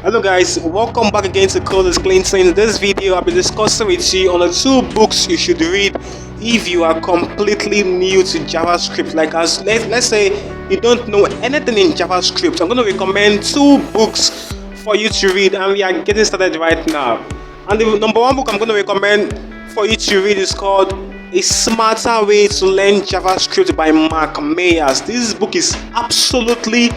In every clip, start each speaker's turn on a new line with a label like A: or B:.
A: Hello guys, welcome back again to Code is Clinton. In this video, I'll be discussing with you on the 2 books you should read if you are completely new to JavaScript. Like let's say you don't know anything in JavaScript. I'm going to recommend 2 books for you to read, and we are getting started right now. And the number 1 book I'm going to recommend for you to read is called A Smarter Way to Learn JavaScript by Mark Mayers. This book is absolutely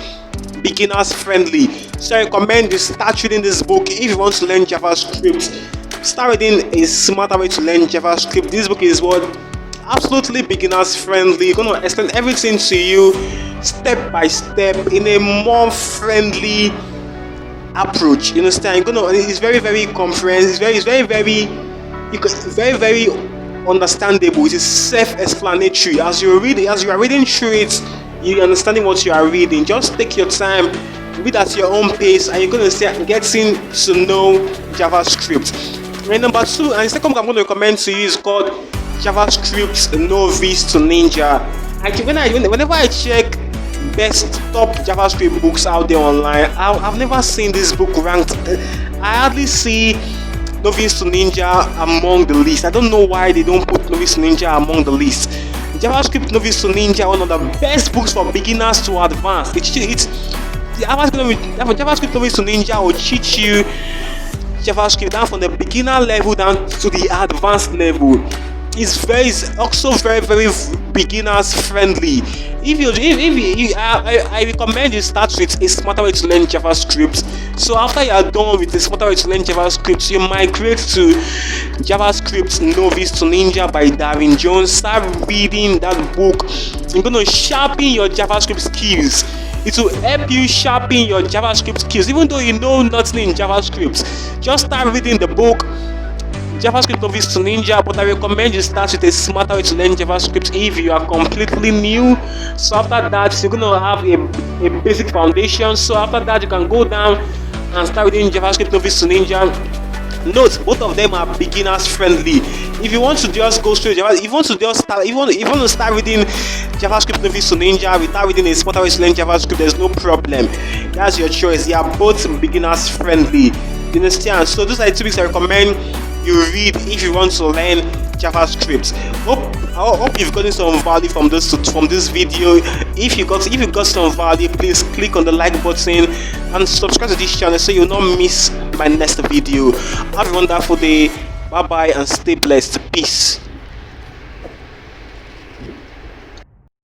A: beginners friendly, so I recommend you start reading this book if you want to learn JavaScript. Start reading A Smarter Way to Learn JavaScript. This book is what absolutely beginners friendly. It's going to explain everything to you step by step in a more friendly approach. You understand? It's very comprehensive. It's very understandable. It is self-explanatory. As you are reading through it, you're understanding what you are reading. Just take your time, read at your own pace, and you're going to start getting to know JavaScript. And number 2, and the second book I'm going to recommend to you is called JavaScript Novice To Ninja. Whenever I check best top JavaScript books out there online, I've never seen this book ranked. I hardly see Novice To Ninja among the list. I don't know why they don't put Novice To Ninja among the list. JavaScript Novice To Ninja, one of the best books for beginners to advanced. JavaScript Novice To Ninja will teach you JavaScript down from the beginner level down to the advanced level. It's also very beginners friendly. I recommend you start with A Smarter Way to Learn JavaScript. So after you are done with A Smarter Way to Learn JavaScript, you migrate to JavaScript Novice To Ninja by Darwin Jones. Start reading that book. You're going to sharpen your JavaScript skills. It will help you sharpen your JavaScript skills, even though you know nothing in JavaScript. Just start reading the book JavaScript Novice To Ninja, but I recommend you start with A Smarter Way to Learn JavaScript if you are completely new. So after that, you're going to have a basic foundation. So after that, you can go down and start reading JavaScript Novice To Ninja. Note, both of them are beginners friendly. If you want to just go straight to if you want to start reading JavaScript Novice To Ninja without reading A Smarter Way to Learn JavaScript, there's no problem. That's your choice. They are both beginners friendly. You understand? So those are the 2 books I recommend you read if you want to learn JavaScript. I hope you've gotten some value from this video. If you got some value, please click on the like button and subscribe to this channel so you'll not miss my next video. Have a wonderful day. Bye bye and stay blessed. Peace.